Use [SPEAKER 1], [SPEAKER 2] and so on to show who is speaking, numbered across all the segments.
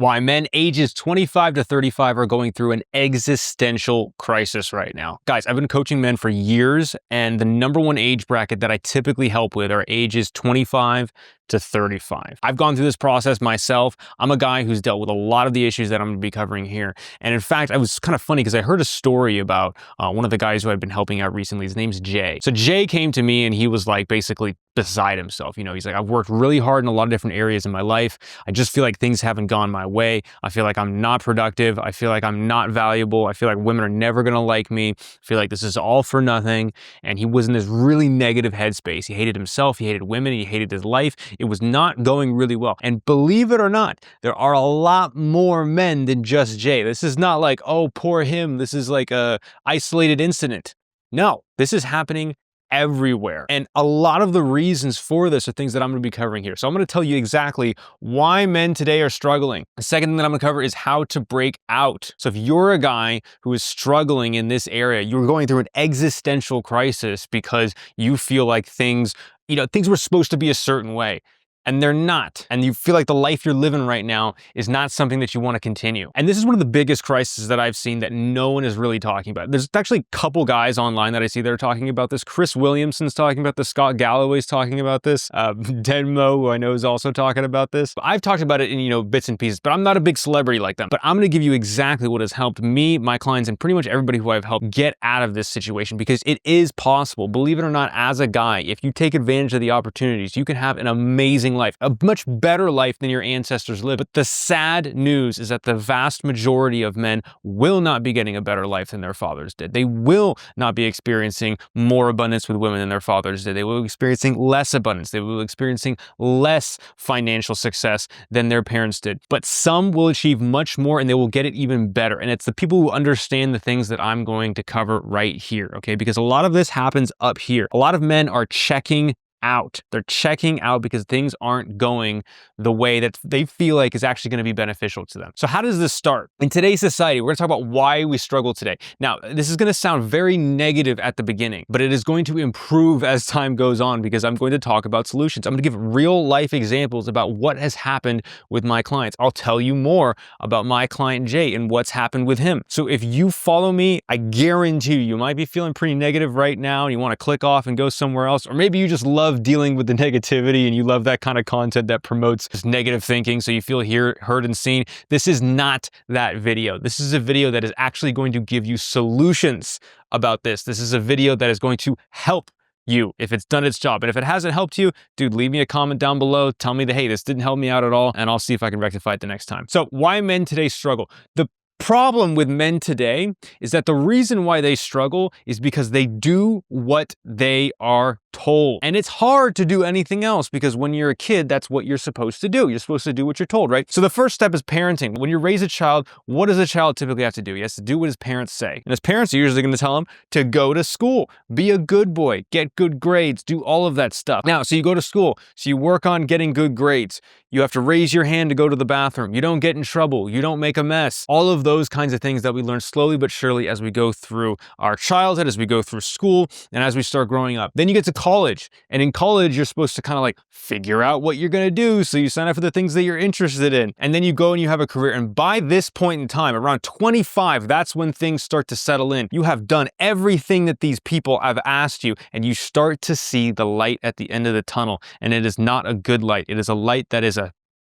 [SPEAKER 1] Why men ages 25 to 35 are going through an existential crisis right now. Guys, I've been coaching men for years, and the #1 age bracket that I typically help with are ages 25 to 35. I've gone through this process myself. I'm a guy who's dealt with a lot of the issues that I'm going to be covering here. And in fact, I was kind of funny because I heard a story about one of the guys who I've been helping out recently. His name's Jay. So Jay came to me and he was like basically beside himself. You know, he's like, I've worked really hard in a lot of different areas in my life. I just feel like things haven't gone my way. I feel like I'm not productive. I feel like I'm not valuable. I feel like women are never going to like me. I feel like this is all for nothing. And he was in this really negative headspace. He hated himself. He hated women. He hated his life. It was not going really well. And believe it or not, there are a lot more men than just Jay. This is not like, oh, poor him. This is like a isolated incident. No, this is happening everywhere. And a lot of the reasons for this are things that I'm going to be covering here. So I'm going to tell you exactly why men today are struggling. The second thing that I'm going to cover is how to break out. So if you're a guy who is struggling in this area, you're going through an existential crisis because you feel like things were supposed to be a certain way, and they're not. And you feel like the life you're living right now is not something that you want to continue. And this is one of the biggest crises that I've seen that no one is really talking about. There's actually a couple guys online that I see that are talking about this. Chris Williamson's talking about this. Scott Galloway's talking about this. Denmo, who I know, is also talking about this. But I've talked about it in, bits and pieces, but I'm not a big celebrity like them. But I'm going to give you exactly what has helped me, my clients, and pretty much everybody who I've helped get out of this situation, because it is possible. Believe it or not, as a guy, if you take advantage of the opportunities, you can have an amazing life, a much better life than your ancestors lived. But the sad news is that the vast majority of men will not be getting a better life than their fathers did. They will not be experiencing more abundance with women than their fathers did. They will be experiencing less abundance. They will be experiencing less financial success than their parents did. But some will achieve much more, and they will get it even better. And it's the people who understand the things that I'm going to cover right here, okay? Because a lot of this happens up here. A lot of men are checking out. They're checking out because things aren't going the way that they feel like is actually going to be beneficial to them. So how does this start? In today's society, we're going to talk about why we struggle today. Now, this is going to sound very negative at the beginning, but it is going to improve as time goes on because I'm going to talk about solutions. I'm going to give real life examples about what has happened with my clients. I'll tell you more about my client Jay and what's happened with him. So if you follow me, I guarantee you might be feeling pretty negative right now and you want to click off and go somewhere else, or maybe you just love dealing with the negativity and you love that kind of content that promotes just negative thinking so you feel heard and seen. This is not that video. This is a video that is actually going to give you solutions about this. This is a video that is going to help you if it's done its job. And if it hasn't helped you, dude, leave me a comment down below. Tell me that, hey, this didn't help me out at all, and I'll see if I can rectify it the next time. So why men today struggle? The problem with men today is that the reason why they struggle is because they do what they are told. And it's hard to do anything else because when you're a kid, that's what you're supposed to do. You're supposed to do what you're told, right? So the first step is parenting. When you raise a child, what does a child typically have to do? He has to do what his parents say. And his parents are usually going to tell him to go to school, be a good boy, get good grades, do all of that stuff. Now, so you go to school, so you work on getting good grades. You have to raise your hand to go to the bathroom. You don't get in trouble. You don't make a mess. All of those kinds of things that we learn slowly but surely as we go through our childhood, as we go through school, and as we start growing up. Then you get to college. And in college, you're supposed to kind of like figure out what you're going to do. So you sign up for the things that you're interested in. And then you go and you have a career. And by this point in time, around 25, that's when things start to settle in. You have done everything that these people have asked you, and you start to see the light at the end of the tunnel. And it is not a good light. It is a light that is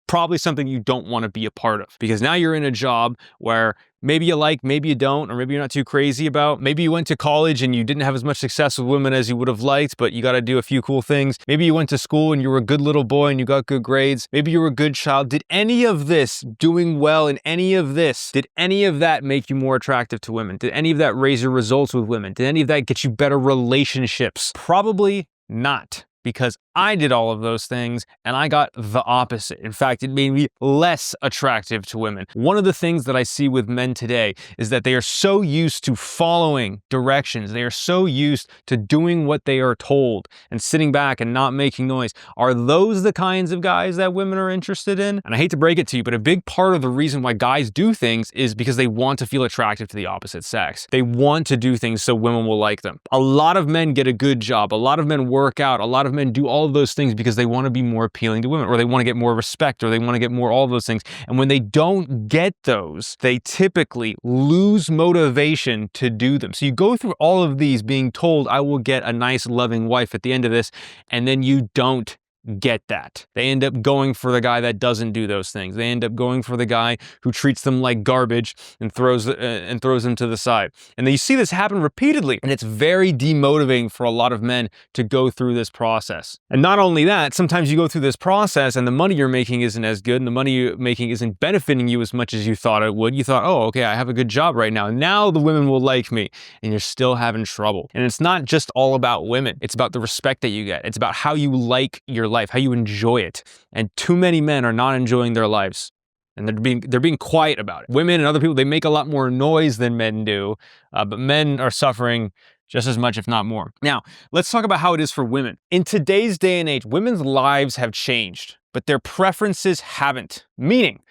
[SPEAKER 1] probably something you don't want to be a part of, because now you're in a job where maybe you like, maybe you don't, or maybe you're not too crazy about. Maybe you went to college and you didn't have as much success with women as you would have liked, but you got to do a few cool things. Maybe you went to school and you were a good little boy and you got good grades. Maybe you were a good child. Did any of this, doing well in any of this, did any of that make you more attractive to women? Did any of that raise your results with women? Did any of that get you better relationships? Probably not. Because I did all of those things and I got the opposite. In fact, it made me less attractive to women. One of the things that I see with men today is that they are so used to following directions. They are so used to doing what they are told and sitting back and not making noise. Are those the kinds of guys that women are interested in? And I hate to break it to you, but a big part of the reason why guys do things is because they want to feel attractive to the opposite sex. They want to do things so women will like them. A lot of men get a good job. A lot of men work out. A lot of men do all all of those things because they want to be more appealing to women, or they want to get more respect, or they want to get more all of those things. And when they don't get those, they typically lose motivation to do them. So you go through all of these being told, I will get a nice loving wife at the end of this, and then you don't get that. They end up going for the guy that doesn't do those things. They end up going for the guy who treats them like garbage and throws them to the side. And then you see this happen repeatedly, and it's very demotivating for a lot of men to go through this process. And not only that, sometimes you go through this process and the money you're making isn't as good, and the money you're making isn't benefiting you as much as you thought it would. You thought, oh, okay, I have a good job right now. Now the women will like me, and you're still having trouble. And it's not just all about women. It's about the respect that you get. It's about how you like your life, how you enjoy it. And too many men are not enjoying their lives, and they're being quiet about it. Women and other people, they make a lot more noise than men do, but men are suffering just as much, if not more. Now, let's talk about how it is for women. In today's day and age, women's lives have changed, but their preferences haven't. Meaning,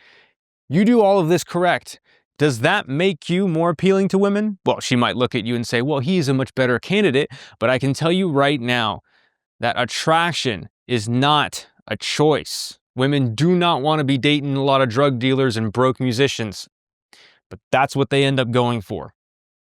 [SPEAKER 1] you do all of this correct. Does that make you more appealing to women? Well, she might look at you and say, well, he is a much better candidate, but I can tell you right now that attraction is not a choice. Women do not want to be dating a lot of drug dealers and broke musicians, but that's what they end up going for,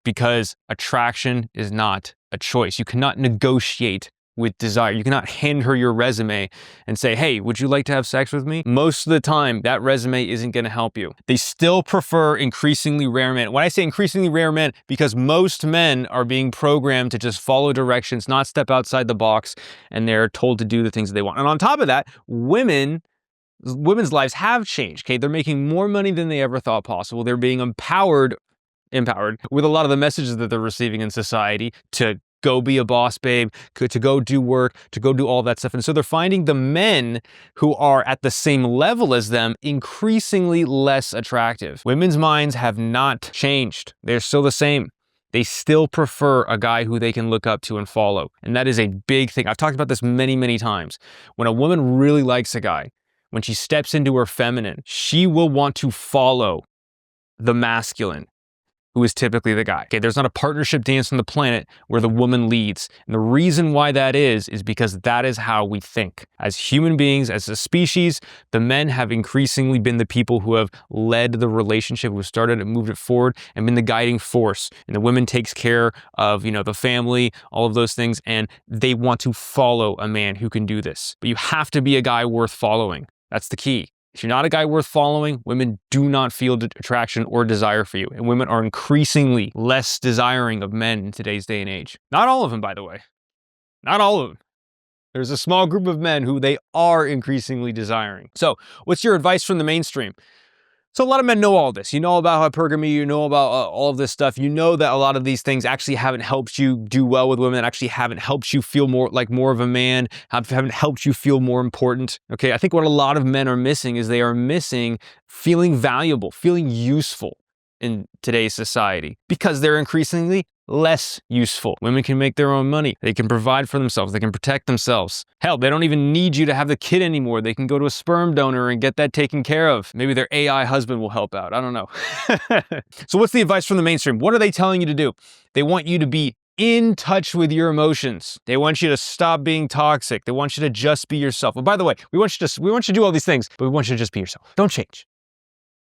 [SPEAKER 1] because attraction is not a choice. You cannot negotiate with desire. You cannot hand her your resume and say, hey, would you like to have sex with me? Most of the time, that resume isn't going to help you. They still prefer increasingly rare men. When I say increasingly rare men, because most men are being programmed to just follow directions, not step outside the box, and they're told to do the things that they want. And on top of that, women's lives have changed, okay? They're making more money than they ever thought possible. They're being empowered with a lot of the messages that they're receiving in society to go be a boss babe, to go do work, to go do all that stuff. And so they're finding the men who are at the same level as them increasingly less attractive. Women's minds have not changed. They're still the same. They still prefer a guy who they can look up to and follow. And that is a big thing. I've talked about this many, many times. When a woman really likes a guy, when she steps into her feminine, she will want to follow the masculine, who is typically the guy. Okay, there's not a partnership dance on the planet where the woman leads. And the reason why that is because that is how we think. As human beings, as a species, the men have increasingly been the people who have led the relationship, who started and moved it forward, and been the guiding force. And the woman takes care of, the family, all of those things, and they want to follow a man who can do this. But you have to be a guy worth following. That's the key. If you're not a guy worth following, women do not feel attraction or desire for you. And women are increasingly less desiring of men in today's day and age. Not all of them, by the way. Not all of them. There's a small group of men who they are increasingly desiring. So, what's your advice from the mainstream? So a lot of men know all this. You know about hypergamy, you know about all of this stuff. You know that a lot of these things actually haven't helped you do well with women, actually haven't helped you feel more like more of a man, haven't helped you feel more important. Okay, I think what a lot of men are missing is they are missing feeling valuable, feeling useful in today's society, because they're increasingly less useful. Women can make their own money. They can provide for themselves. They can protect themselves. Hell, they don't even need you to have the kid anymore. They can go to a sperm donor and get that taken care of. Maybe their AI husband will help out. I don't know. So what's the advice from the mainstream? What are they telling you to do? They want you to be in touch with your emotions. They want you to stop being toxic. They want you to just be yourself. Well, by the way, we want you to do all these things, but we want you to just be yourself. Don't change.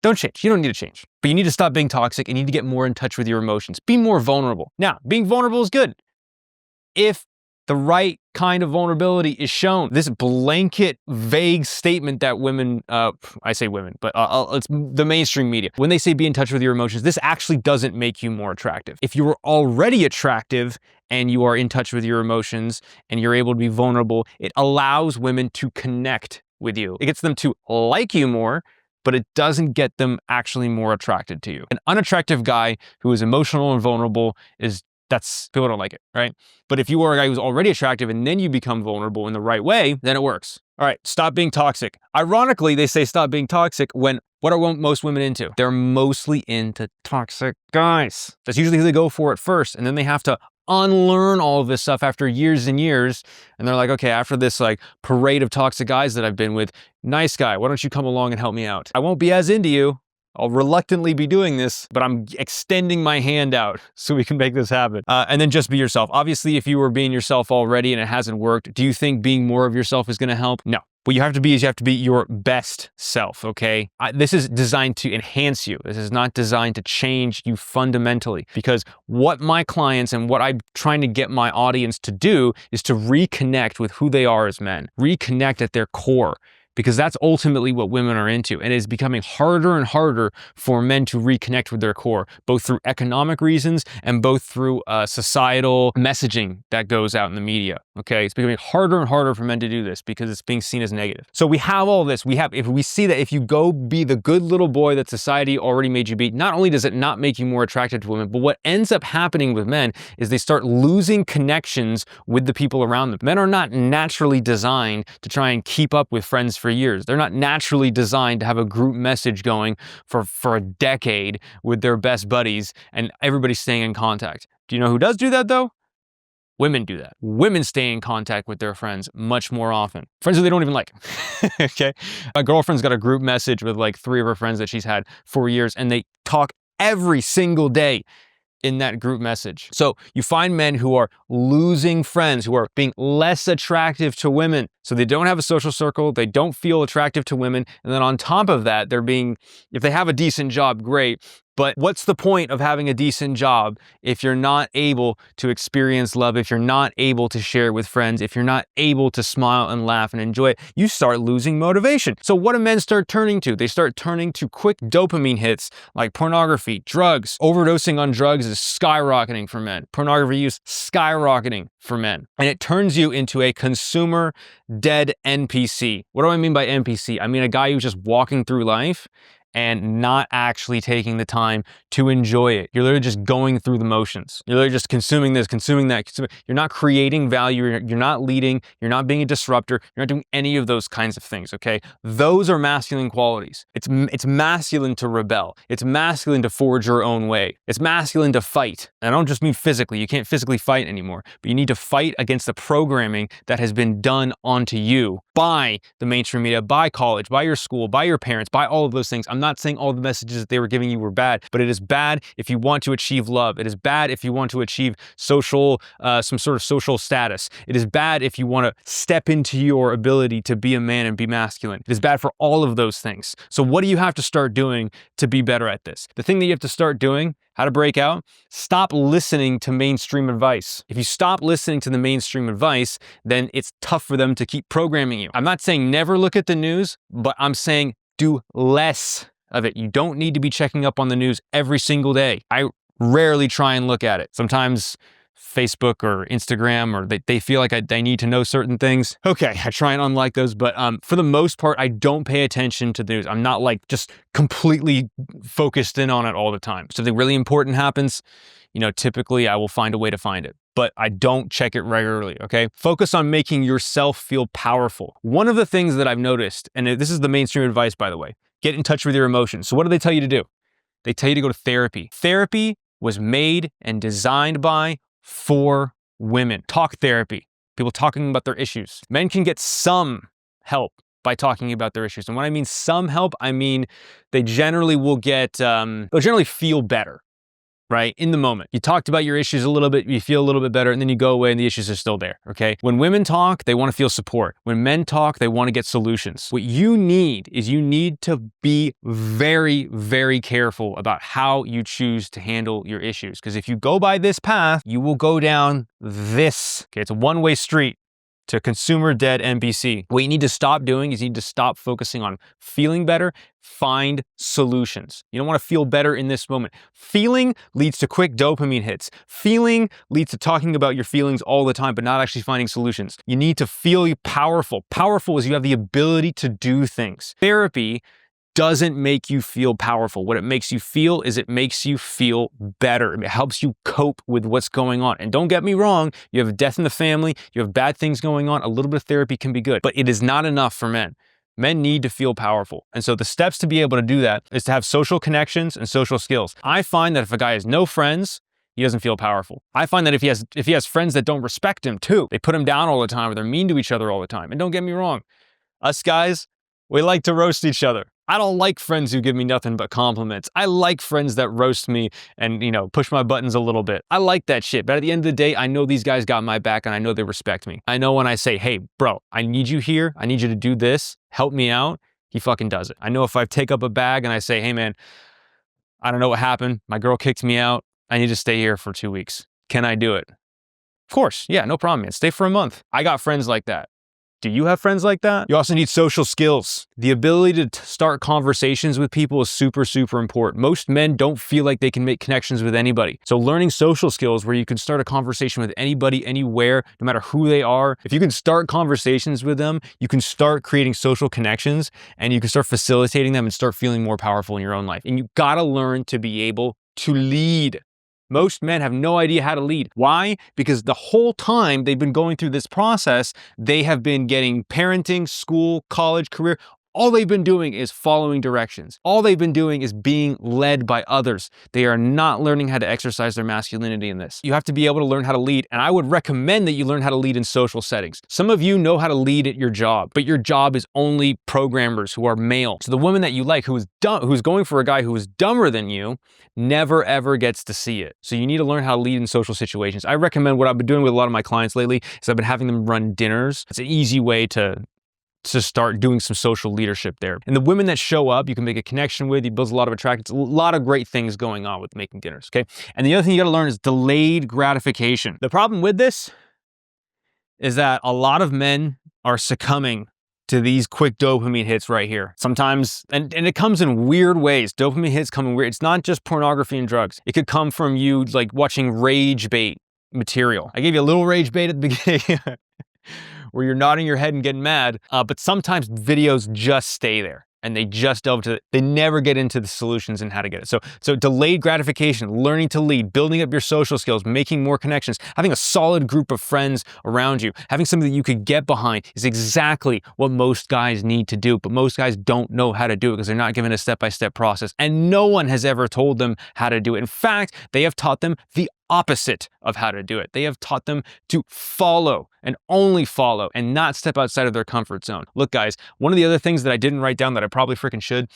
[SPEAKER 1] Don't change. You don't need to change. But you need to stop being toxic and you need to get more in touch with your emotions. Be more vulnerable. Now, being vulnerable is good if the right kind of vulnerability is shown. This blanket, vague statement that women, I say women, but it's the mainstream media. When they say be in touch with your emotions, this actually doesn't make you more attractive. If you are already attractive and you are in touch with your emotions and you're able to be vulnerable, it allows women to connect with you. It gets them to like you more, but it doesn't get them actually more attracted to you. An unattractive guy who is emotional and vulnerable people don't like it, right? But if you are a guy who's already attractive and then you become vulnerable in the right way, then it works. All right, stop being toxic. Ironically, they say stop being toxic when what are most women into? They're mostly into toxic guys. That's usually who they go for at first, and then they have to unlearn all of this stuff after years and years. And they're like, okay, after this parade of toxic guys that I've been with, nice guy, why don't you come along and help me out? I won't be as into you. I'll reluctantly be doing this, but I'm extending my hand out so we can make this happen. And then just be yourself. Obviously, if you were being yourself already and it hasn't worked, do you think being more of yourself is going to help? No. What you have to be is you have to be your best self, okay? This is designed to enhance you. This is not designed to change you fundamentally, because what my clients and what I'm trying to get my audience to do is to reconnect with who they are as men, reconnect at their core, because that's ultimately what women are into. And it is becoming harder and harder for men to reconnect with their core, both through economic reasons and both through societal messaging that goes out in the media, okay? It's becoming harder and harder for men to do this because it's being seen as negative. So we have all this. If we see that if you go be the good little boy that society already made you be, not only does it not make you more attractive to women, but what ends up happening with men is they start losing connections with the people around them. Men are not naturally designed to try and keep up with friends for years. They're not naturally designed to have a group message going for a decade with their best buddies and everybody staying in contact. Do you know who does do that though? Women do that. Women stay in contact with their friends much more often. Friends who they don't even like, okay? My girlfriend's got a group message with like 3 of her friends that she's had for years, and they talk every single day in that group message. So you find men who are losing friends, who are being less attractive to women. So they don't have a social circle, they don't feel attractive to women, and then on top of that, if they have a decent job, great, but what's the point of having a decent job if you're not able to experience love, if you're not able to share it with friends, if you're not able to smile and laugh and enjoy it? You start losing motivation. So what do men start turning to? They start turning to quick dopamine hits like pornography, drugs. Overdosing on drugs is skyrocketing for men. Pornography use skyrocketing for men. And it turns you into a consumer dead NPC. What do I mean by NPC? I mean a guy who's just walking through life and not actually taking the time to enjoy it. You're literally just going through the motions. You're literally just consuming this, consuming that. You're not creating value. You're not leading. You're not being a disruptor. You're not doing any of those kinds of things, okay? Those are masculine qualities. It's masculine to rebel. It's masculine to forge your own way. It's masculine to fight. And I don't just mean physically. You can't physically fight anymore, but you need to fight against the programming that has been done onto you by the mainstream media, by college, by your school, by your parents, by all of those things. I'm not saying all the messages that they were giving you were bad, but it is bad if you want to achieve love. It is bad if you want to achieve social, some sort of social status. It is bad if you want to step into your ability to be a man and be masculine. It is bad for all of those things. So what do you have to start doing to be better at this? The thing that you have to start doing, how to break out, stop listening to mainstream advice. If you stop listening to the mainstream advice, then it's tough for them to keep programming you. I'm not saying never look at the news, but I'm saying do less of it. You don't need to be checking up on the news every single day. I rarely try and look at it. Sometimes Facebook or Instagram, or they feel like they need to know certain things. Okay, I try and unlike those, but for the most part, I don't pay attention to the news. I'm not like just completely focused in on it all the time. If something really important happens, typically I will find a way to find it, but I don't check it regularly, okay? Focus on making yourself feel powerful. One of the things that I've noticed, and this is the mainstream advice, by the way, get in touch with your emotions. So what do they tell you to do? They tell you to go to therapy. Therapy was made and designed by for women. Talk therapy. People talking about their issues. Men can get some help by talking about their issues. And when I mean some help, I mean they generally will they'll generally feel better, right? In the moment. You talked about your issues a little bit, you feel a little bit better, and then you go away and the issues are still there, okay? When women talk, they want to feel support. When men talk, they want to get solutions. What you need is you need to be very, very careful about how you choose to handle your issues. Because if you go by this path, you will go down this. Okay, it's a one-way street to consumer dead NPC. What you need to stop doing is you need to stop focusing on feeling better, find solutions. You don't want to feel better in this moment. Feeling leads to quick dopamine hits. Feeling leads to talking about your feelings all the time, but not actually finding solutions. You need to feel powerful. Powerful is you have the ability to do things. Therapy doesn't make you feel powerful. What it makes you feel is it makes you feel better. It helps you cope with what's going on. And don't get me wrong, you have a death in the family, you have bad things going on, a little bit of therapy can be good, but it is not enough for men. Men need to feel powerful. And so the steps to be able to do that is to have social connections and social skills. I find that if a guy has no friends, he doesn't feel powerful. I find that if he has friends that don't respect him too, they put him down all the time or they're mean to each other all the time. And don't get me wrong, us guys, we like to roast each other. I don't like friends who give me nothing but compliments. I like friends that roast me and, push my buttons a little bit. I like that shit. But at the end of the day, I know these guys got my back and I know they respect me. I know when I say, hey, bro, I need you here. I need you to do this. Help me out. He fucking does it. I know if I take up a bag and I say, hey, man, I don't know what happened. My girl kicked me out. I need to stay here for 2 weeks. Can I do it? Of course. Yeah, no problem, man. Stay for a month. I got friends like that. Do you have friends like that? You also need social skills. The ability to start conversations with people is super, super important. Most men don't feel like they can make connections with anybody. So learning social skills where you can start a conversation with anybody, anywhere, no matter who they are. If you can start conversations with them, you can start creating social connections and you can start facilitating them and start feeling more powerful in your own life. And you gotta learn to be able to lead. Most men have no idea how to lead. Why? Because the whole time they've been going through this process, they have been getting parenting, school, college, career. All they've been doing is following directions. All they've been doing is being led by others. They are not learning how to exercise their masculinity in this. You have to be able to learn how to lead, and I would recommend that you learn how to lead in social settings. Some of you know how to lead at your job, but your job is only programmers who are male. So the woman that you like who's going for a guy who is dumber than you never ever gets to see it. So you need to learn how to lead in social situations. I recommend what I've been doing with a lot of my clients lately is I've been having them run dinners. It's an easy way to start doing some social leadership there. And the women that show up, you can make a connection with, you build a lot of attractions, a lot of great things going on with making dinners, okay? And the other thing you gotta learn is delayed gratification. The problem with this is that a lot of men are succumbing to these quick dopamine hits right here. Sometimes, and it comes in weird ways. Dopamine hits come in weird. It's not just pornography and drugs. It could come from you like watching rage bait material. I gave you a little rage bait at the beginning where you're nodding your head and getting mad, but sometimes videos just stay there and they just delve to it. They never get into the solutions and how to get it. So delayed gratification, learning to lead, building up your social skills, making more connections, having a solid group of friends around you, having something that you could get behind is exactly what most guys need to do. But most guys don't know how to do it because they're not given a step-by-step process. And no one has ever told them how to do it. In fact, they have taught them the opposite of how to do it. They have taught them to follow and only follow and not step outside of their comfort zone. Look, guys, one of the other things that I didn't write down that I probably freaking should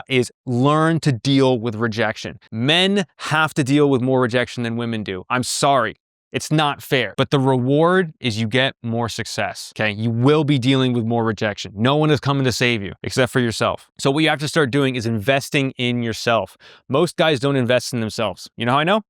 [SPEAKER 1] is learn to deal with rejection. Men have to deal with more rejection than women do. I'm sorry. It's not fair, but the reward is you get more success, okay? You will be dealing with more rejection. No one is coming to save you except for yourself. So what you have to start doing is investing in yourself. Most guys don't invest in themselves. You know how I know?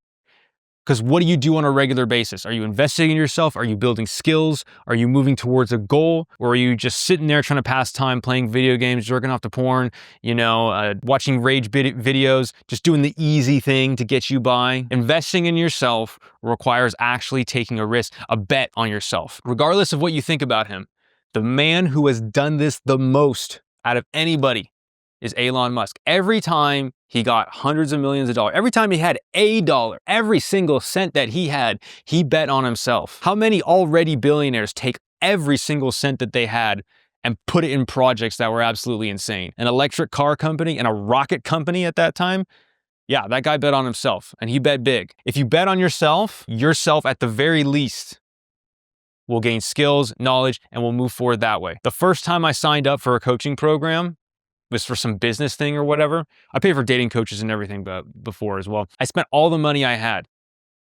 [SPEAKER 1] Because what do you do on a regular basis? Are you investing in yourself? Are you building skills? Are you moving towards a goal? Or are you just sitting there trying to pass time, playing video games, jerking off to porn, watching rage videos, just doing the easy thing to get you by? Investing in yourself requires actually taking a risk, a bet on yourself. Regardless of what you think about him, the man who has done this the most out of anybody is Elon Musk. Every time he got hundreds of millions of dollars, every time he had a dollar, every single cent that he had, he bet on himself. How many already billionaires take every single cent that they had and put it in projects that were absolutely insane? An electric car company and a rocket company at that time? Yeah, that guy bet on himself and he bet big. If you bet on yourself at the very least will gain skills, knowledge, and will move forward that way. The first time I signed up for a coaching program was for some business thing or whatever. I paid for dating coaches and everything before as well. I spent all the money I had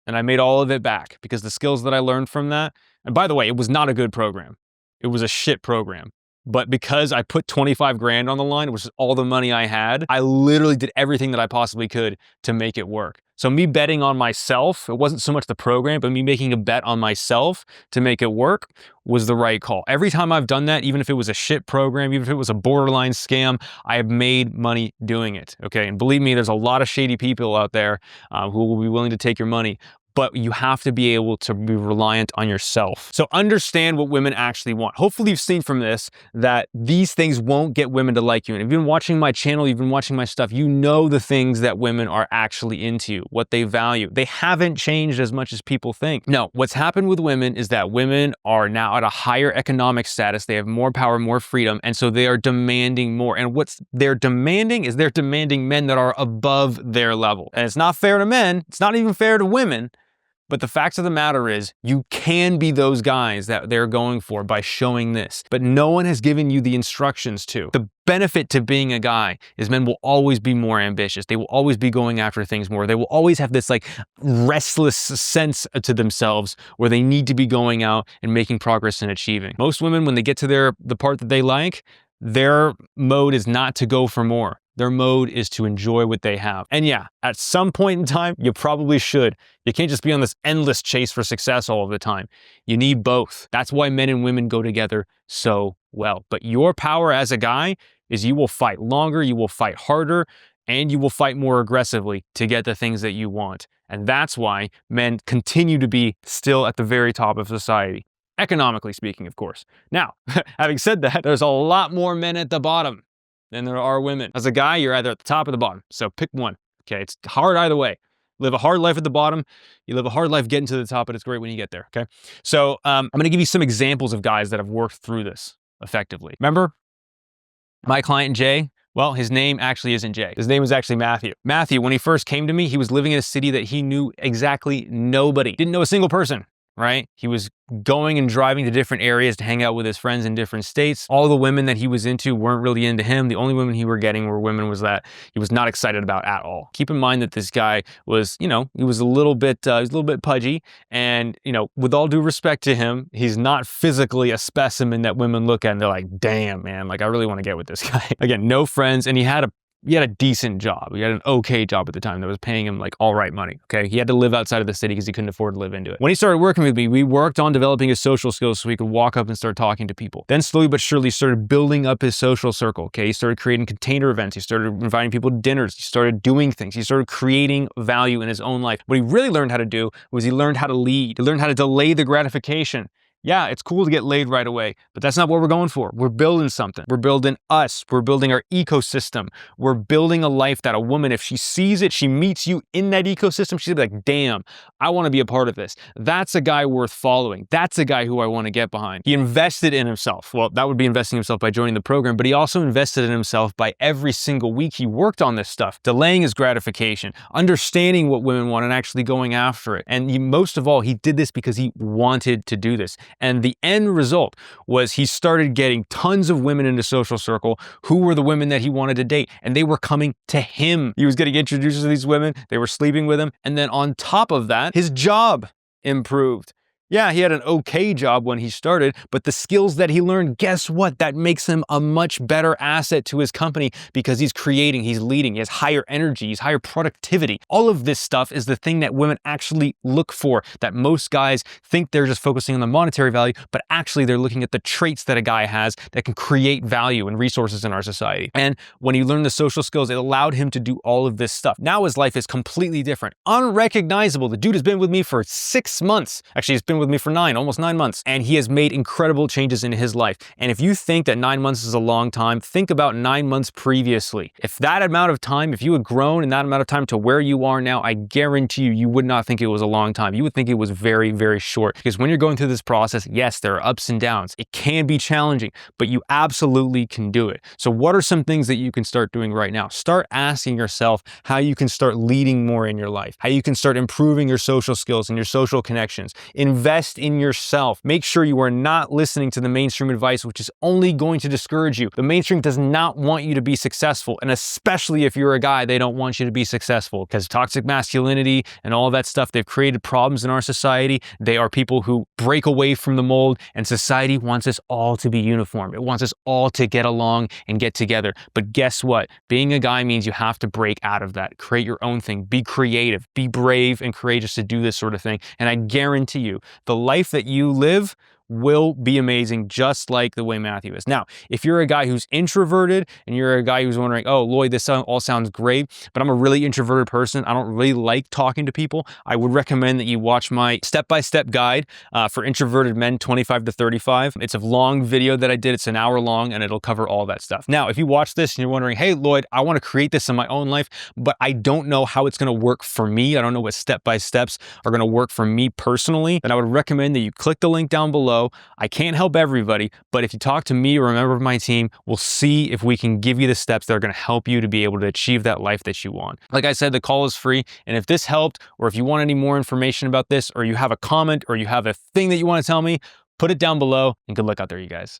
[SPEAKER 1] and I made all of it back because the skills that I learned from that, and by the way, it was not a good program. It was a shit program. But because I put 25 grand on the line, which is all the money I had, I literally did everything that I possibly could to make it work. So me betting on myself, it wasn't so much the program, but me making a bet on myself to make it work was the right call. Every time I've done that, even if it was a shit program, even if it was a borderline scam, I have made money doing it, okay? And believe me, there's a lot of shady people out there who will be willing to take your money. But you have to be able to be reliant on yourself. So understand what women actually want. Hopefully you've seen from this that these things won't get women to like you. And if you've been watching my channel, you've been watching my stuff, you know the things that women are actually into, what they value. They haven't changed as much as people think. No, what's happened with women is that women are now at a higher economic status. They have more power, more freedom, and so they are demanding more. And what they're demanding is they're demanding men that are above their level. And it's not fair to men. It's not even fair to women. But the fact of the matter is, you can be those guys that they're going for by showing this. But no one has given you the instructions to. The benefit to being a guy is men will always be more ambitious. They will always be going after things more. They will always have this like restless sense to themselves where they need to be going out and making progress and achieving. Most women, when they get to the part that they like, their mode is not to go for more. Their mode is to enjoy what they have. And yeah, at some point in time, you probably should. You can't just be on this endless chase for success all of the time. You need both. That's why men and women go together so well. But your power as a guy is you will fight longer, you will fight harder, and you will fight more aggressively to get the things that you want. And that's why men continue to be still at the very top of society. Economically speaking, of course. Now, having said that, there's a lot more men at the bottom than there are women. As a guy, you're either at the top or the bottom. So pick one, okay? It's hard either way. Live a hard life at the bottom. You live a hard life getting to the top, but it's great when you get there, okay? So I'm gonna give you some examples of guys that have worked through this effectively. Remember my client Jay? Well, his name actually isn't Jay. His name is actually Matthew. Matthew, when he first came to me, he was living in a city that he knew exactly nobody. Didn't know a single person, right? He was going and driving to different areas to hang out with his friends in different states. All the women that he was into weren't really into him. The only women he were getting were women that he was not excited about at all. Keep in mind that this guy was, he was a little bit pudgy, and with all due respect to him, he's not physically a specimen that women look at and they're like, damn, man, like I really want to get with this guy. Again, no friends, and he had a decent job. He had an okay job at the time that was paying him like all right money, okay? He had to live outside of the city because he couldn't afford to live into it. When he started working with me, we worked on developing his social skills so he could walk up and start talking to people. Then slowly but surely started building up his social circle, okay? He started creating container events. He started inviting people to dinners. He started doing things. He started creating value in his own life. What he really learned how to do was he learned how to lead. He learned how to delay the gratification. Yeah, it's cool to get laid right away, but that's not what we're going for. We're building something. We're building us. We're building our ecosystem. We're building a life that a woman, if she sees it, she meets you in that ecosystem, she'll be like, damn, I want to be a part of this. That's a guy worth following. That's a guy who I want to get behind. He invested in himself. Well, that would be investing in himself by joining the program, but he also invested in himself by every single week he worked on this stuff, delaying his gratification, understanding what women want and actually going after it. And most of all, he did this because he wanted to do this. And the end result was he started getting tons of women in his social circle who were the women that he wanted to date. And they were coming to him. He was getting introduced to these women. They were sleeping with him. And then on top of that, his job improved. Yeah, he had an okay job when he started, but the skills that he learned, guess what? That makes him a much better asset to his company because he's creating, he's leading, he has higher energy, he's higher productivity. All of this stuff is the thing that women actually look for, that most guys think they're just focusing on the monetary value, but actually they're looking at the traits that a guy has that can create value and resources in our society. And when he learned the social skills, it allowed him to do all of this stuff. Now his life is completely different, unrecognizable. The dude has been with me for 6 months. Actually, he's been with me for almost 9 months, and he has made incredible changes in his life. And if you think that 9 months is a long time, think about 9 months previously. If that amount of time, if you had grown in that amount of time to where you are now, I guarantee you, you would not think it was a long time. You would think it was very, very short. Because when you're going through this process, yes, there are ups and downs. It can be challenging, but you absolutely can do it. So what are some things that you can start doing right now? Start asking yourself how you can start leading more in your life, how you can start improving your social skills and your social connections. Invest in yourself. Make sure you are not listening to the mainstream advice, which is only going to discourage you. The mainstream does not want you to be successful. And especially if you're a guy, they don't want you to be successful because toxic masculinity and all of that stuff, they've created problems in our society. They are people who break away from the mold, and society wants us all to be uniform. It wants us all to get along and get together. But guess what? Being a guy means you have to break out of that. Create your own thing. Be creative. Be brave and courageous to do this sort of thing. And I guarantee you, the life that you live will be amazing, just like the way Matthew is. Now, if you're a guy who's introverted and you're a guy who's wondering, oh, Lloyd, this all sounds great, but I'm a really introverted person, I don't really like talking to people, I would recommend that you watch my step-by-step guide for introverted men 25 to 35. It's a long video that I did. It's an hour long, and it'll cover all that stuff. Now, if you watch this and you're wondering, hey, Lloyd, I want to create this in my own life, but I don't know how it's going to work for me. I don't know what step-by-steps are going to work for me personally. Then I would recommend that you click the link down below. below. I can't help everybody, but if you talk to me or a member of my team, we'll see if we can give you the steps that are going to help you to be able to achieve that life that you want. Like I said, the call is free. And if this helped, or if you want any more information about this, or you have a comment, or you have a thing that you want to tell me, put it down below, and good luck out there, you guys.